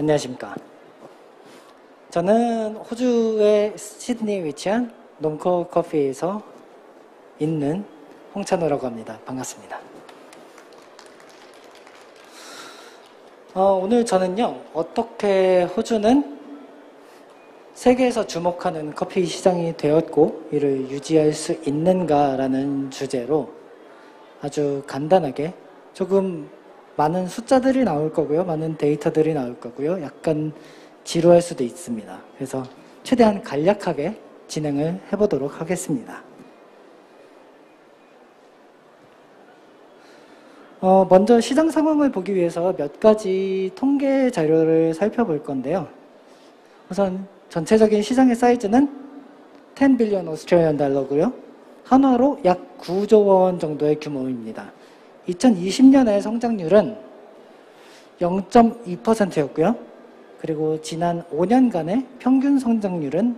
안녕하십니까. 저는 호주의 시드니에 위치한 놈코 커피에서 있는 홍찬호라고 합니다. 반갑습니다. 오늘 저는요, 어떻게 호주는 세계에서 주목하는 커피 시장이 되었고 이를 유지할 수 있는가라는 주제로 아주 간단하게 조금 많은 숫자들이 나올 거고요. 많은 데이터들이 나올 거고요. 약간 지루할 수도 있습니다. 그래서 최대한 간략하게 진행을 해보도록 하겠습니다. 먼저 시장 상황을 보기 위해서 몇 가지 통계 자료를 살펴볼 건데요. 우선 전체적인 시장의 사이즈는 10 빌리언 오스트레일리언 달러고요. 한화로 약 9조 원 정도의 규모입니다. 2020년의 성장률은 0.2%였고요. 그리고 지난 5년간의 평균 성장률은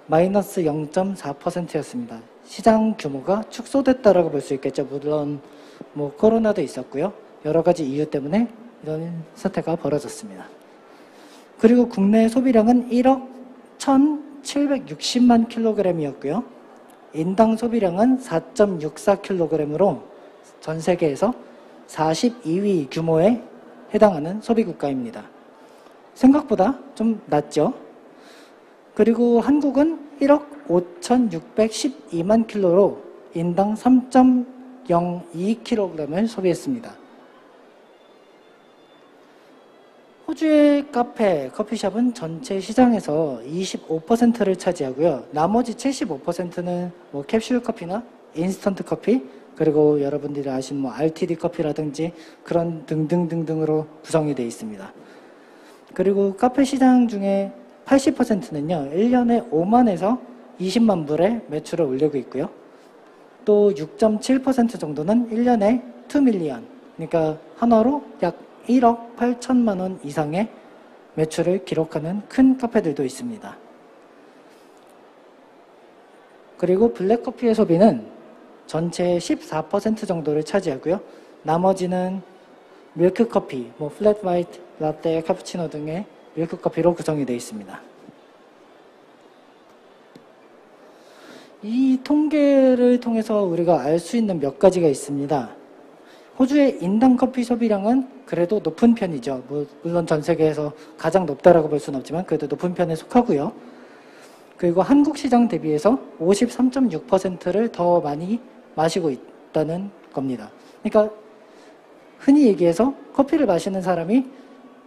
마이너스 0.4%였습니다. 시장 규모가 축소됐다라고 볼 수 있겠죠. 물론 코로나도 있었고요. 여러 가지 이유 때문에 이런 사태가 벌어졌습니다. 그리고 국내 소비량은 1억 1,760만 킬로그램이었고요. 인당 소비량은 4.64킬로그램으로 전 세계에서 42위 규모에 해당하는 소비국가입니다. 생각보다 좀 낮죠? 그리고 한국은 1억 5,612만 킬로로 인당 3.02kg을 소비했습니다. 호주의 카페, 커피숍은 전체 시장에서 25%를 차지하고요. 나머지 75%는 캡슐 커피나 인스턴트 커피, 그리고 여러분들이 아시는 RTD 커피라든지 그런 등등등등으로 구성이 되어 있습니다. 그리고 카페 시장 중에 80%는요, 1년에 5만에서 20만 불의 매출을 올리고 있고요. 또 6.7% 정도는 1년에 2밀리언, 그러니까 한화로 약 1억 8천만 원 이상의 매출을 기록하는 큰 카페들도 있습니다. 그리고 블랙커피의 소비는 전체의 14% 정도를 차지하고요. 나머지는 밀크커피, 플랫 화이트, 라떼, 카푸치노 등의 밀크커피로 구성이 되어 있습니다. 이 통계를 통해서 우리가 알 수 있는 몇 가지가 있습니다. 호주의 인당 커피 소비량은 그래도 높은 편이죠. 물론 전 세계에서 가장 높다라고 볼 수는 없지만 그래도 높은 편에 속하고요. 그리고 한국 시장 대비해서 53.6%를 더 많이 마시고 있다는 겁니다. 그러니까 흔히 얘기해서 커피를 마시는 사람이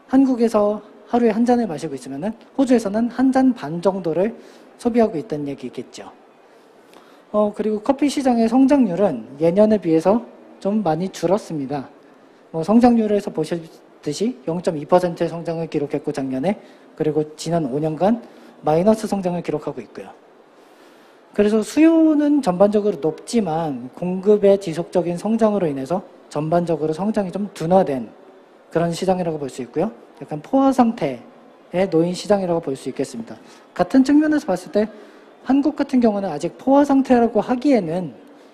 한국에서 하루에 한 잔을 마시고 있으면 호주에서는 한 잔 반 정도를 소비하고 있다는 얘기겠죠. 그리고 커피 시장의 성장률은 예년에 비해서 좀 많이 줄었습니다. 성장률에서 보셨듯이 0.2%의 성장을 기록했고 작년에, 그리고 지난 5년간 마이너스 성장을 기록하고 있고요. 그래서 수요는 전반적으로 높지만 공급의 지속적인 성장으로 인해서 전반적으로 성장이 좀 둔화된 그런 시장이라고 볼 수 있고요. 약간 포화 상태에 놓인 시장이라고 볼 수 있겠습니다. 같은 측면에서 봤을 때 한국 같은 경우는 아직 포화 상태라고 하기에는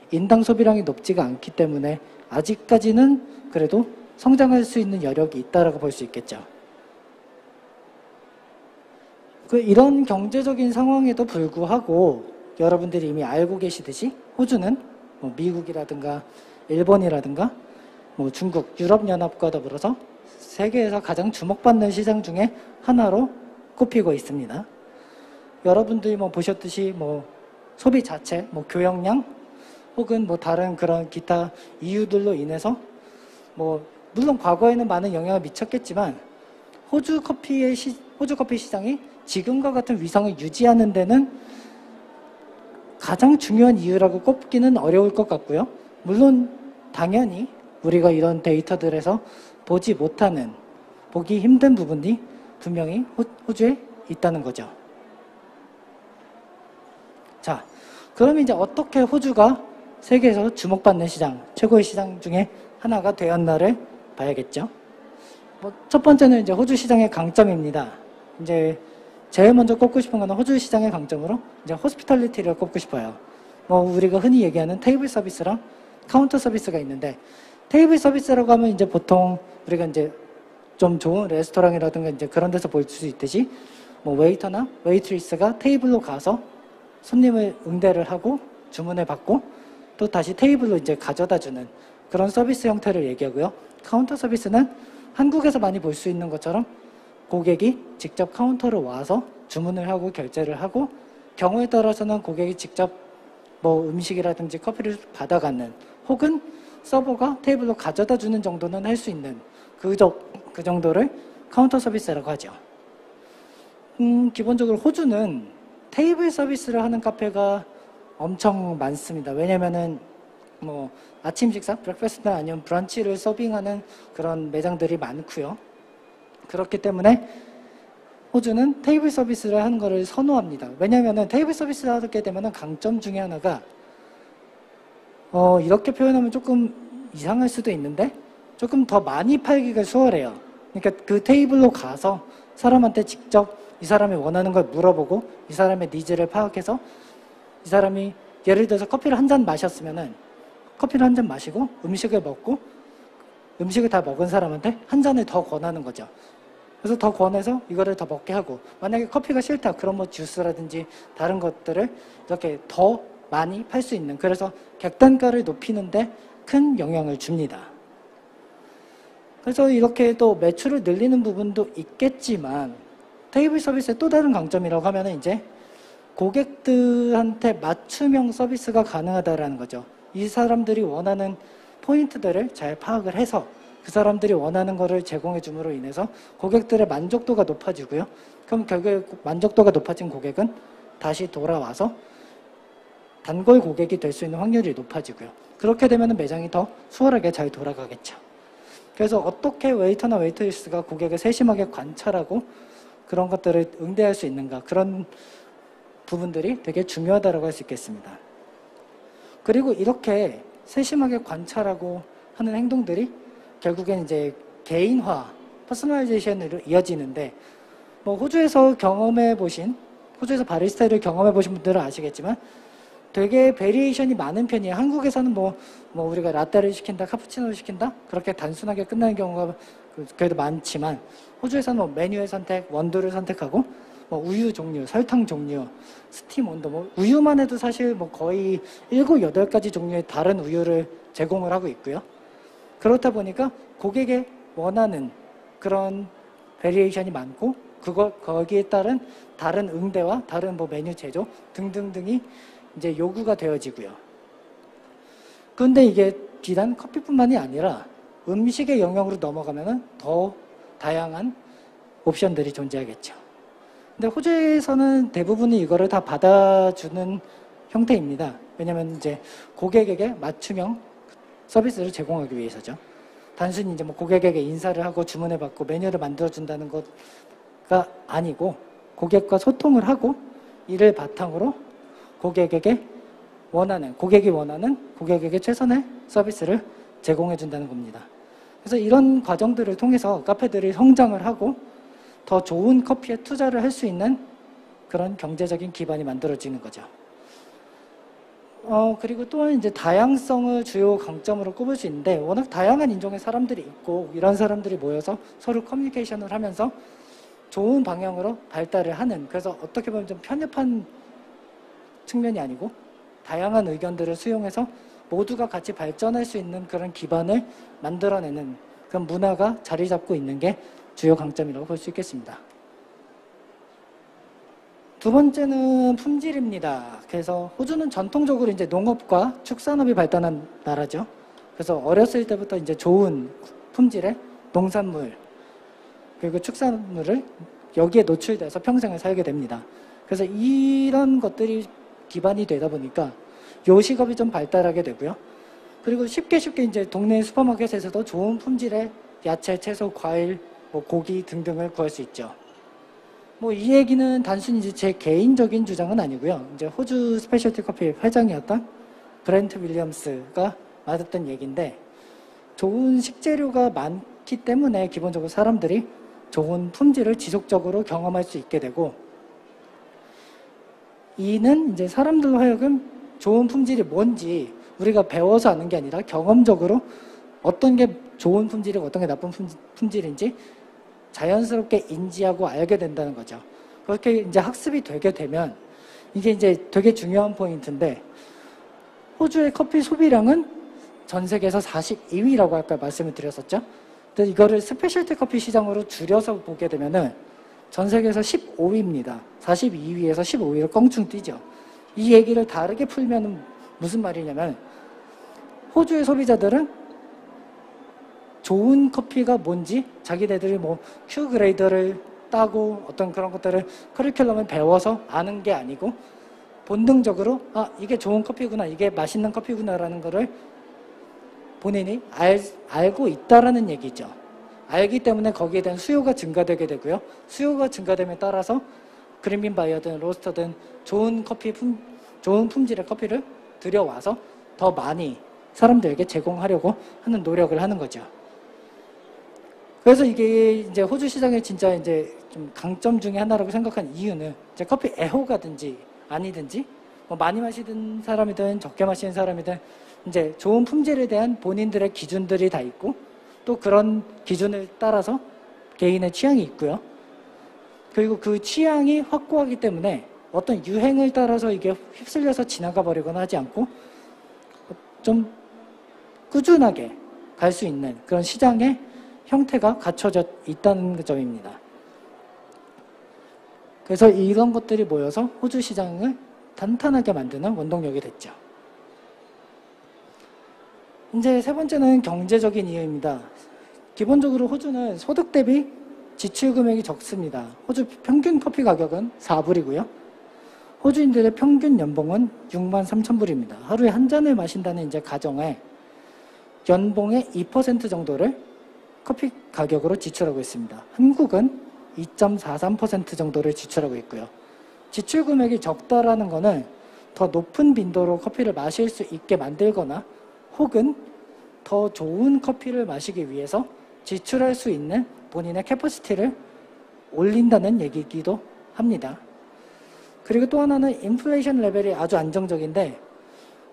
인당 소비량이 높지가 않기 때문에 아직까지는 그래도 성장할 수 있는 여력이 있다라고 볼 수 있겠죠. 이런 경제적인 상황에도 불구하고 여러분들이 이미 알고 계시듯이 호주는 미국이라든가 일본이라든가 중국, 유럽연합과 더불어서 세계에서 가장 주목받는 시장 중에 하나로 꼽히고 있습니다. 여러분들이 보셨듯이 소비 자체, 교역량 혹은 다른 그런 기타 이유들로 인해서 물론 과거에는 많은 영향을 미쳤겠지만 호주 커피 시장이 지금과 같은 위상을 유지하는 데는 가장 중요한 이유라고 꼽기는 어려울 것 같고요. 물론 당연히 우리가 이런 데이터들에서 보지 못하는, 보기 힘든 부분이 분명히 호주에 있다는 거죠. 자, 그럼 이제 어떻게 호주가 세계에서 주목받는 시장, 최고의 시장 중에 하나가 되었나를 봐야겠죠. 첫 번째는 이제 호주 시장의 강점입니다. 이제 제일 먼저 꼽고 싶은 거는 호주 시장의 강점으로 이제 호스피탈리티를 꼽고 싶어요. 우리가 흔히 얘기하는 테이블 서비스랑 카운터 서비스가 있는데, 테이블 서비스라고 하면 이제 보통 우리가 이제 좀 좋은 레스토랑이라든가 이제 그런 데서 볼 수 있듯이 뭐 웨이터나 웨이트리스가 테이블로 가서 손님을 응대를 하고 주문을 받고 또 다시 테이블로 이제 가져다 주는 그런 서비스 형태를 얘기하고요. 카운터 서비스는 한국에서 많이 볼 수 있는 것처럼 고객이 직접 카운터로 와서 주문을 하고 결제를 하고 경우에 따라서는 고객이 직접 뭐 음식이라든지 커피를 받아가는 혹은 서버가 테이블로 가져다 주는 정도는 할 수 있는 그 정도를 카운터 서비스라고 하죠. 기본적으로 호주는 테이블 서비스를 하는 카페가 엄청 많습니다. 왜냐면은 뭐 아침 식사, 브렉퍼스트나 아니면 브런치를 서빙하는 그런 매장들이 많고요. 그렇기 때문에 호주는 테이블 서비스를 하는 것을 선호합니다. 왜냐면은 테이블 서비스를 하게 되면은 강점 중에 하나가 이렇게 표현하면 조금 이상할 수도 있는데 조금 더 많이 팔기가 수월해요. 그러니까 그 테이블로 가서 사람한테 직접 이 사람이 원하는 걸 물어보고 이 사람의 니즈를 파악해서 이 사람이 예를 들어서 커피를 한 잔 마셨으면은 커피를 한 잔 마시고 음식을 먹고 음식을 다 먹은 사람한테 한 잔을 더 권하는 거죠. 그래서 더 권해서 이거를 더 먹게 하고 만약에 커피가 싫다 그럼 뭐 주스라든지 다른 것들을 이렇게 더 많이 팔 수 있는 그래서 객단가를 높이는데 큰 영향을 줍니다. 그래서 이렇게 또 매출을 늘리는 부분도 있겠지만 테이블 서비스의 또 다른 강점이라고 하면은 이제 고객들한테 맞춤형 서비스가 가능하다라는 거죠. 이 사람들이 원하는 포인트들을 잘 파악을 해서 그 사람들이 원하는 거를 제공해 줌으로 인해서 고객들의 만족도가 높아지고요. 그럼 결국 만족도가 높아진 고객은 다시 돌아와서 단골 고객이 될 수 있는 확률이 높아지고요. 그렇게 되면 매장이 더 수월하게 잘 돌아가겠죠. 그래서 어떻게 웨이터나 웨이트리스가 고객을 세심하게 관찰하고 그런 것들을 응대할 수 있는가 그런 부분들이 되게 중요하다고 할 수 있겠습니다. 그리고 이렇게 세심하게 관찰하고 하는 행동들이 결국엔 이제 개인화, 퍼스널라이제이션으로 이어지는데 뭐 호주에서 호주에서 바리스타를 경험해 보신 분들은 아시겠지만 되게 베리에이션이 많은 편이에요. 한국에서는 뭐 우리가 라떼를 시킨다, 카푸치노를 시킨다 그렇게 단순하게 끝나는 경우가 그래도 많지만 호주에서는 뭐 메뉴의 선택, 원두를 선택하고 뭐 우유 종류, 설탕 종류, 스팀 온도, 뭐 우유만 해도 사실 뭐 거의 7, 8가지 종류의 다른 우유를 제공을 하고 있고요. 그렇다 보니까 고객의 원하는 그런 베리에이션이 많고 거기에 따른 다른 응대와 다른 뭐 메뉴 제조 등등등이 이제 요구가 되어지고요. 그런데 이게 비단 커피뿐만이 아니라 음식의 영역으로 넘어가면은 더 다양한 옵션들이 존재하겠죠. 근데 호주에서는 대부분이 이거를 다 받아주는 형태입니다. 왜냐면 이제 고객에게 맞춤형 서비스를 제공하기 위해서죠. 단순히 이제 뭐 고객에게 인사를 하고 주문을 받고 메뉴를 만들어준다는 것가 아니고 고객과 소통을 하고 이를 바탕으로 고객이 원하는 고객에게 최선의 서비스를 제공해준다는 겁니다. 그래서 이런 과정들을 통해서 카페들이 성장을 하고 더 좋은 커피에 투자를 할 수 있는 그런 경제적인 기반이 만들어지는 거죠. 그리고 또한 이제 다양성을 주요 강점으로 꼽을 수 있는데 워낙 다양한 인종의 사람들이 있고 이런 사람들이 모여서 서로 커뮤니케이션을 하면서 좋은 방향으로 발달을 하는 그래서 어떻게 보면 좀 편협한 측면이 아니고 다양한 의견들을 수용해서 모두가 같이 발전할 수 있는 그런 기반을 만들어내는 그런 문화가 자리 잡고 있는 게 주요 강점이라고 볼 수 있겠습니다. 두 번째는 품질입니다. 그래서 호주는 전통적으로 이제 농업과 축산업이 발달한 나라죠. 그래서 어렸을 때부터 이제 좋은 품질의 농산물 그리고 축산물을 여기에 노출돼서 평생을 살게 됩니다. 그래서 이런 것들이 기반이 되다 보니까 요식업이 좀 발달하게 되고요. 그리고 쉽게 이제 동네 슈퍼마켓에서도 좋은 품질의 야채, 채소, 과일, 뭐 고기 등등을 구할 수 있죠. 뭐 이 얘기는 단순히 이제 제 개인적인 주장은 아니고요. 이제 호주 스페셜티 커피 회장이었던 브렌트 윌리엄스가 맞았던 얘기인데 좋은 식재료가 많기 때문에 기본적으로 사람들이 좋은 품질을 지속적으로 경험할 수 있게 되고 이는 이제 사람들로 하여금 좋은 품질이 뭔지 우리가 배워서 아는 게 아니라 경험적으로 어떤 게 좋은 품질이고 어떤 게 나쁜 품질인지 자연스럽게 인지하고 알게 된다는 거죠. 그렇게 이제 학습이 되게 되면 이게 이제 되게 중요한 포인트인데, 호주의 커피 소비량은 전 세계에서 42위라고 아까 말씀을 드렸었죠. 근데 이거를 스페셜티 커피 시장으로 줄여서 보게 되면은 전 세계에서 15위입니다. 42위에서 15위로 껑충 뛰죠. 이 얘기를 다르게 풀면 무슨 말이냐면, 호주의 소비자들은 좋은 커피가 뭔지 자기네들이 뭐 Q 그레이더를 따고 어떤 그런 것들을 커리큘럼을 배워서 아는 게 아니고, 본능적으로 이게 좋은 커피구나, 이게 맛있는 커피구나라는 거를 본인이 알고 있다라는 얘기죠. 알기 때문에 거기에 대한 수요가 증가되게 되고요. 수요가 증가됨에 따라서 그린빈 바이어든 로스터든 좋은 품질의 커피를 들여와서 더 많이 사람들에게 제공하려고 하는 노력을 하는 거죠. 그래서 이게 이제 호주 시장의 진짜 이제 좀 강점 중에 하나라고 생각한 이유는, 이제 커피 애호가든지 아니든지 뭐 많이 마시는 사람이든 적게 마시는 사람이든 이제 좋은 품질에 대한 본인들의 기준들이 다 있고, 또 그런 기준을 따라서 개인의 취향이 있고요. 그리고 그 취향이 확고하기 때문에 어떤 유행을 따라서 이게 휩쓸려서 지나가 버리거나 하지 않고 좀 꾸준하게 갈 수 있는 그런 시장의 형태가 갖춰져 있다는 점입니다. 그래서 이런 것들이 모여서 호주 시장을 탄탄하게 만드는 원동력이 됐죠. 이제 세 번째는 경제적인 이유입니다. 기본적으로 호주는 소득 대비 지출 금액이 적습니다. 호주 평균 커피 가격은 4불이고요. 호주인들의 평균 연봉은 63,000불입니다. 하루에 한 잔을 마신다는 이제 가정에 연봉의 2% 정도를 커피 가격으로 지출하고 있습니다. 한국은 2.43% 정도를 지출하고 있고요. 지출 금액이 적다라는 것은 더 높은 빈도로 커피를 마실 수 있게 만들거나 혹은 더 좋은 커피를 마시기 위해서 지출할 수 있는 본인의 캐퍼시티를 올린다는 얘기이기도 합니다. 그리고 또 하나는 인플레이션 레벨이 아주 안정적인데,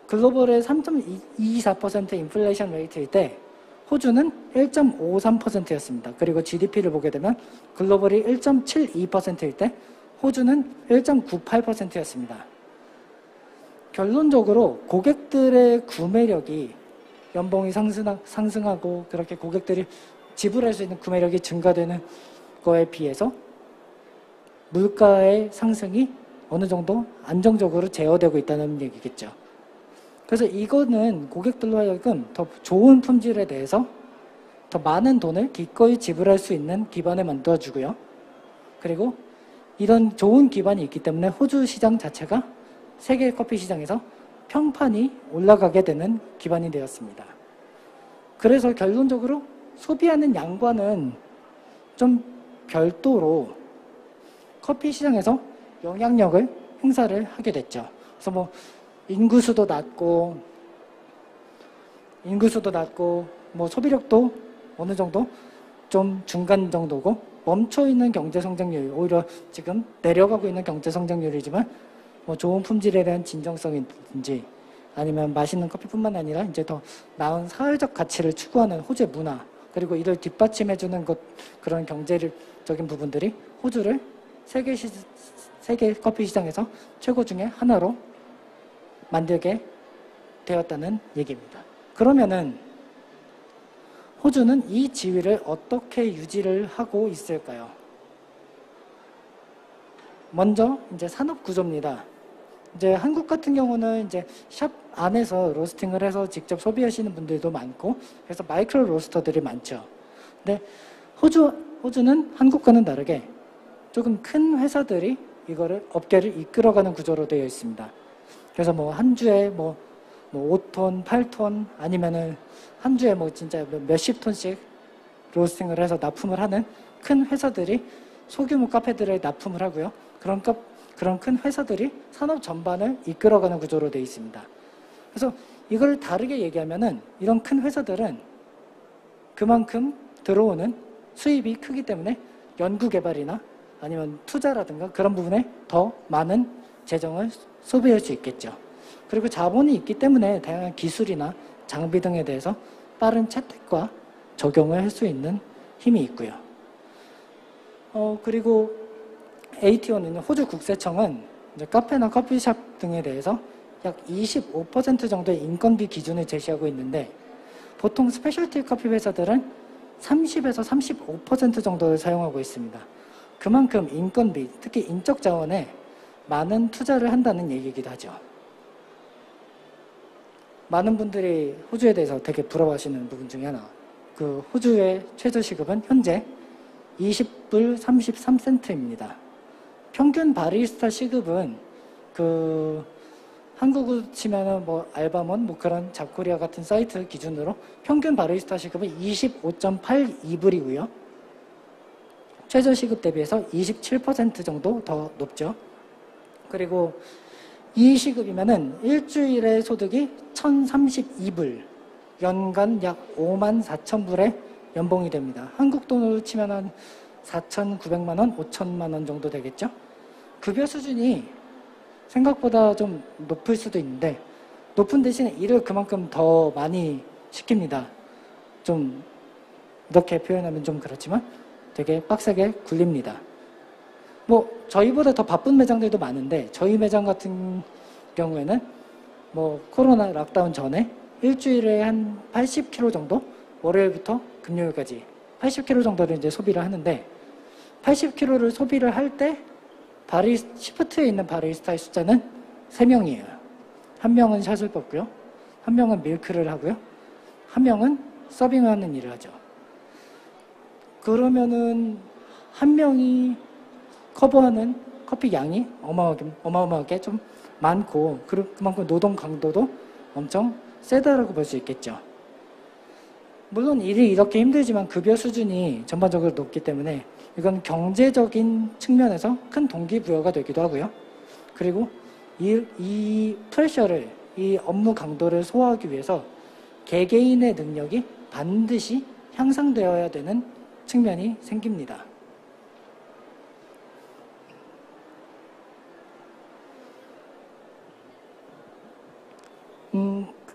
글로벌의 3.24% 인플레이션 레이트일 때 호주는 1.53%였습니다. 그리고 GDP를 보게 되면 글로벌이 1.72%일 때 호주는 1.98%였습니다. 결론적으로 고객들의 구매력이, 연봉이 상승하고 그렇게 고객들이 지불할 수 있는 구매력이 증가되는 거에 비해서 물가의 상승이 어느 정도 안정적으로 제어되고 있다는 얘기겠죠. 그래서 이거는 고객들로 하여금 더 좋은 품질에 대해서 더 많은 돈을 기꺼이 지불할 수 있는 기반을 만들어주고요. 그리고 이런 좋은 기반이 있기 때문에 호주 시장 자체가 세계 커피 시장에서 평판이 올라가게 되는 기반이 되었습니다. 그래서 결론적으로 소비하는 양과는 좀 별도로 커피 시장에서 영향력을 행사를 하게 됐죠. 그래서 뭐 인구수도 낮고 뭐 소비력도 어느 정도 좀 중간 정도고, 멈춰있는 경제 성장률, 오히려 지금 내려가고 있는 경제 성장률이지만 뭐 좋은 품질에 대한 진정성이든지 아니면 맛있는 커피뿐만 아니라 이제 더 나은 사회적 가치를 추구하는 호주의 문화, 그리고 이를 뒷받침해주는 그런 경제적인 부분들이 호주를 세계 커피 시장에서 최고 중에 하나로 만들게 되었다는 얘기입니다. 그러면은 호주는 이 지위를 어떻게 유지를 하고 있을까요? 먼저 이제 산업 구조입니다. 이제 한국 같은 경우는 이제 샵 안에서 로스팅을 해서 직접 소비하시는 분들도 많고, 그래서 마이크로 로스터들이 많죠. 근데 호주는 한국과는 다르게 조금 큰 회사들이 이거를 업계를 이끌어가는 구조로 되어 있습니다. 그래서 뭐 한 주에 뭐 5톤, 8톤 아니면은 한 주에 뭐 진짜 몇십 톤씩 로스팅을 해서 납품을 하는 큰 회사들이 소규모 카페들에 납품을 하고요. 그런 큰 회사들이 산업 전반을 이끌어가는 구조로 되어 있습니다. 그래서 이걸 다르게 얘기하면은 이런 큰 회사들은 그만큼 들어오는 수입이 크기 때문에 연구개발이나 아니면 투자라든가 그런 부분에 더 많은 재정을 소비할 수 있겠죠. 그리고 자본이 있기 때문에 다양한 기술이나 장비 등에 대해서 빠른 채택과 적용을 할 수 있는 힘이 있고요. 그리고 ATO는 호주 국세청은 이제 카페나 커피숍 등에 대해서 약 25% 정도의 인건비 기준을 제시하고 있는데 보통 스페셜티 커피 회사들은 30에서 35% 정도를 사용하고 있습니다. 그만큼 인건비, 특히 인적 자원에 많은 투자를 한다는 얘기이기도 하죠. 많은 분들이 호주에 대해서 되게 부러워하시는 부분 중에 하나, 그 호주의 최저시급은 현재 20불 33센트입니다. 평균 바리스타 시급은 그 한국으로 치면은 뭐 알바몬 뭐 그런 잡코리아 같은 사이트 기준으로 평균 바리스타 시급은 25.82불이고요. 최저 시급 대비해서 27% 정도 더 높죠. 그리고 이 시급이면은 일주일의 소득이 1,032불, 연간 약 5만 4천 불의 연봉이 됩니다. 한국 돈으로 치면 한 4,900만 원, 5천만 원 정도 되겠죠? 급여 수준이 생각보다 좀 높을 수도 있는데 높은 대신에 일을 그만큼 더 많이 시킵니다. 좀 이렇게 표현하면 좀 그렇지만 되게 빡세게 굴립니다. 뭐 저희보다 더 바쁜 매장들도 많은데 저희 매장 같은 경우에는 뭐 코로나 락다운 전에 일주일에 한 80kg 정도 월요일부터 금요일까지 80kg 정도를 이제 소비를 하는데 80kg를 소비를 할 때 시프트에 있는 바리스타의 숫자는 3명이에요. 한 명은 샷을 뽑고요. 한 명은 밀크를 하고요. 한 명은 서빙을 하는 일을 하죠. 그러면은 한 명이 커버하는 커피 양이 어마어마하게 좀 많고 그만큼 노동 강도도 엄청 세다라고 볼 수 있겠죠. 물론 일이 이렇게 힘들지만 급여 수준이 전반적으로 높기 때문에 이건 경제적인 측면에서 큰 동기부여가 되기도 하고요. 그리고 이 프레셔를, 이 업무 강도를 소화하기 위해서 개개인의 능력이 반드시 향상되어야 되는 측면이 생깁니다.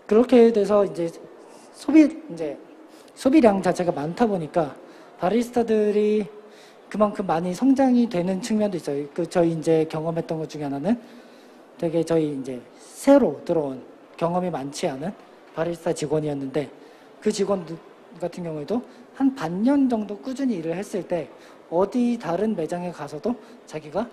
그렇게 돼서 이제 소비량 자체가 많다 보니까 바리스타들이 그만큼 많이 성장이 되는 측면도 있어요. 저희 이제 경험했던 것 중에 하나는 되게 저희 이제 새로 들어온 경험이 많지 않은 바리스타 직원이었는데 그 직원 같은 경우에도 한 반년 정도 꾸준히 일을 했을 때 어디 다른 매장에 가서도 자기가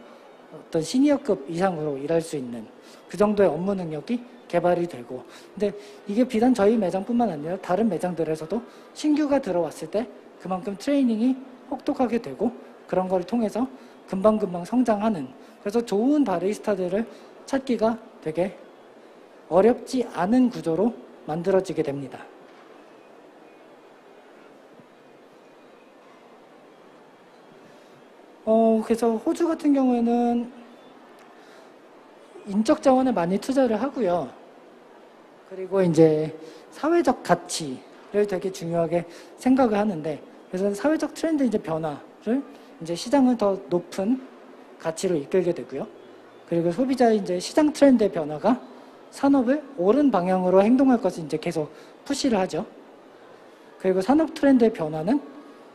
어떤 시니어급 이상으로 일할 수 있는 그 정도의 업무 능력이 개발이 되고 근데 이게 비단 저희 매장뿐만 아니라 다른 매장들에서도 신규가 들어왔을 때 그만큼 트레이닝이 혹독하게 되고 그런 걸 통해서 금방금방 성장하는 그래서 좋은 바리스타들을 찾기가 되게 어렵지 않은 구조로 만들어지게 됩니다. 그래서 호주 같은 경우에는 인적 자원에 많이 투자를 하고요. 그리고 이제 사회적 가치를 되게 중요하게 생각을 하는데 그래서 사회적 트렌드 이제 변화를 이제 시장을 더 높은 가치로 이끌게 되고요. 그리고 소비자의 이제 시장 트렌드의 변화가 산업을 옳은 방향으로 행동할 것을 이제 계속 푸시를 하죠. 그리고 산업 트렌드의 변화는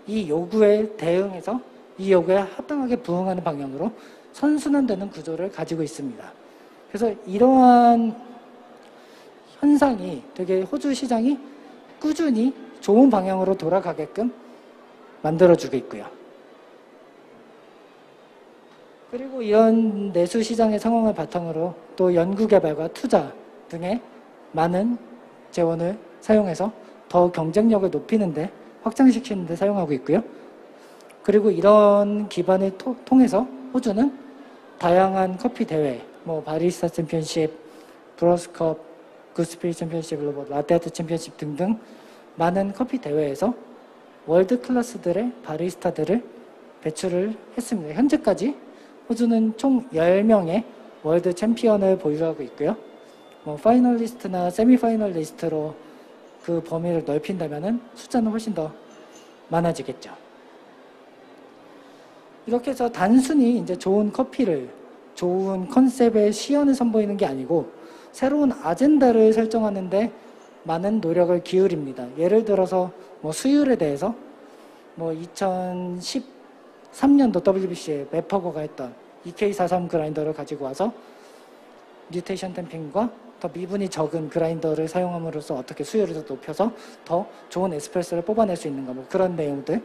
이 요구에 대응해서 이 요구에 합당하게 부응하는 방향으로 선순환되는 구조를 가지고 있습니다. 그래서 이러한 현상이 되게 호주 시장이 꾸준히 좋은 방향으로 돌아가게끔 만들어주고 있고요. 그리고 이런 내수 시장의 상황을 바탕으로 또 연구개발과 투자 등의 많은 재원을 사용해서 더 경쟁력을 높이는 데 확장시키는 데 사용하고 있고요. 그리고 이런 기반을 통해서 호주는 다양한 커피 대회, 뭐 바리스타 챔피언십, 브러스컵, 굿스피릿 챔피언십, 라떼아트 챔피언십 등등 많은 커피 대회에서 월드 클래스들의 바리스타들을 배출을 했습니다. 현재까지 호주는 총 10명의 월드 챔피언을 보유하고 있고요. 뭐 파이널리스트나 세미파이널리스트로 그 범위를 넓힌다면 숫자는 훨씬 더 많아지겠죠. 이렇게 해서 단순히 이제 좋은 커피를 좋은 컨셉의 시연을 선보이는 게 아니고 새로운 아젠다를 설정하는데 많은 노력을 기울입니다. 예를 들어서 뭐 수율에 대해서 뭐 2014 2003년도 WBC에 맵허거가 했던 EK43 그라인더를 가지고 와서 뮤테이션 댐핑과 더 미분이 적은 그라인더를 사용함으로써 어떻게 수율을 더 높여서 더 좋은 에스프레소를 뽑아낼 수 있는가, 뭐 그런 내용들.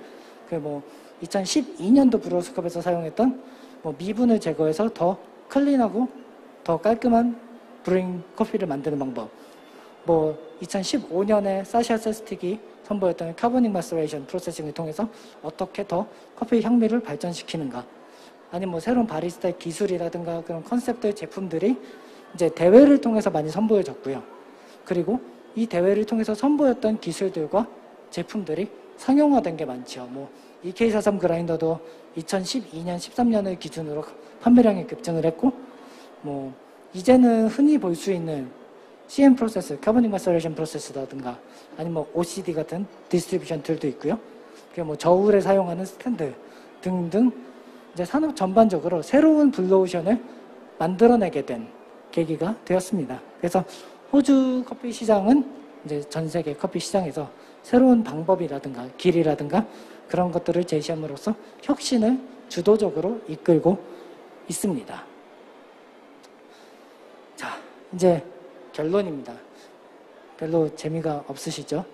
그 뭐 2012년도 브루스컵에서 사용했던 뭐 미분을 제거해서 더 클린하고 더 깔끔한 브루잉 커피를 만드는 방법. 뭐 2015년에 사샤 세스틱이 선보였던 카보닉 마스터레이션 프로세싱을 통해서 어떻게 더 커피 향미를 발전시키는가. 아니면 뭐 새로운 바리스타의 기술이라든가 그런 컨셉들 제품들이 이제 대회를 통해서 많이 선보여졌고요. 그리고 이 대회를 통해서 선보였던 기술들과 제품들이 상용화된 게 많죠. 뭐 EK43 그라인더도 2012년, 13년을 기준으로 판매량이 급증을 했고, 뭐 이제는 흔히 볼 수 있는 CM 프로세스, 카보닉 마스터레이션 프로세스라든가 아니면 뭐 OCD 같은 디스트리뷰션 툴도 있고요. 그리고 뭐 저울에 사용하는 스탠드 등등 이제 산업 전반적으로 새로운 블루오션을 만들어내게 된 계기가 되었습니다. 그래서 호주 커피 시장은 이제 전 세계 커피 시장에서 새로운 방법이라든가 길이라든가 그런 것들을 제시함으로써 혁신을 주도적으로 이끌고 있습니다. 자, 이제 결론입니다. 별로 재미가 없으시죠?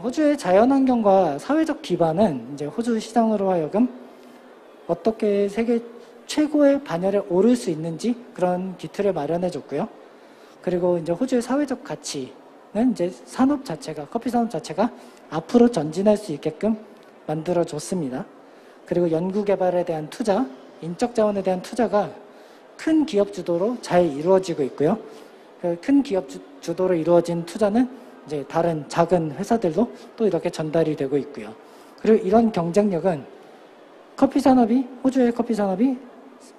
호주의 자연환경과 사회적 기반은 이제 호주 시장으로 하여금 어떻게 세계 최고의 반열에 오를 수 있는지 그런 기틀을 마련해 줬고요. 그리고 이제 호주의 사회적 가치는 이제 산업 자체가, 커피 산업 자체가 앞으로 전진할 수 있게끔 만들어 줬습니다. 그리고 연구 개발에 대한 투자, 인적 자원에 대한 투자가 큰 기업 주도로 잘 이루어지고 있고요. 그 큰 기업 주도로 이루어진 투자는 이제 다른 작은 회사들로 또 이렇게 전달이 되고 있고요. 그리고 이런 경쟁력은 커피 산업이, 호주의 커피 산업이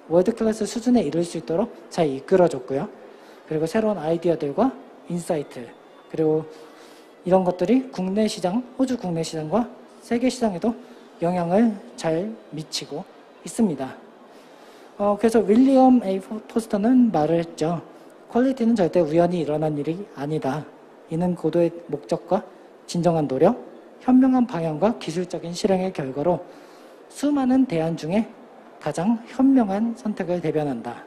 월드 클래스 수준에 이를 수 있도록 잘 이끌어줬고요. 그리고 새로운 아이디어들과 인사이트, 그리고 이런 것들이 국내 시장, 호주 국내 시장과 세계 시장에도 영향을 잘 미치고 있습니다. 그래서 윌리엄 A. 포스터는 말을 했죠. 퀄리티는 절대 우연히 일어난 일이 아니다. 이는 고도의 목적과 진정한 노력, 현명한 방향과 기술적인 실행의 결과로 수많은 대안 중에 가장 현명한 선택을 대변한다.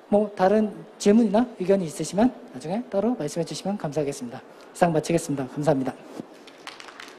뭐 다른 질문이나 의견이 있으시면 나중에 따로 말씀해 주시면 감사하겠습니다. 이상 마치겠습니다. 감사합니다.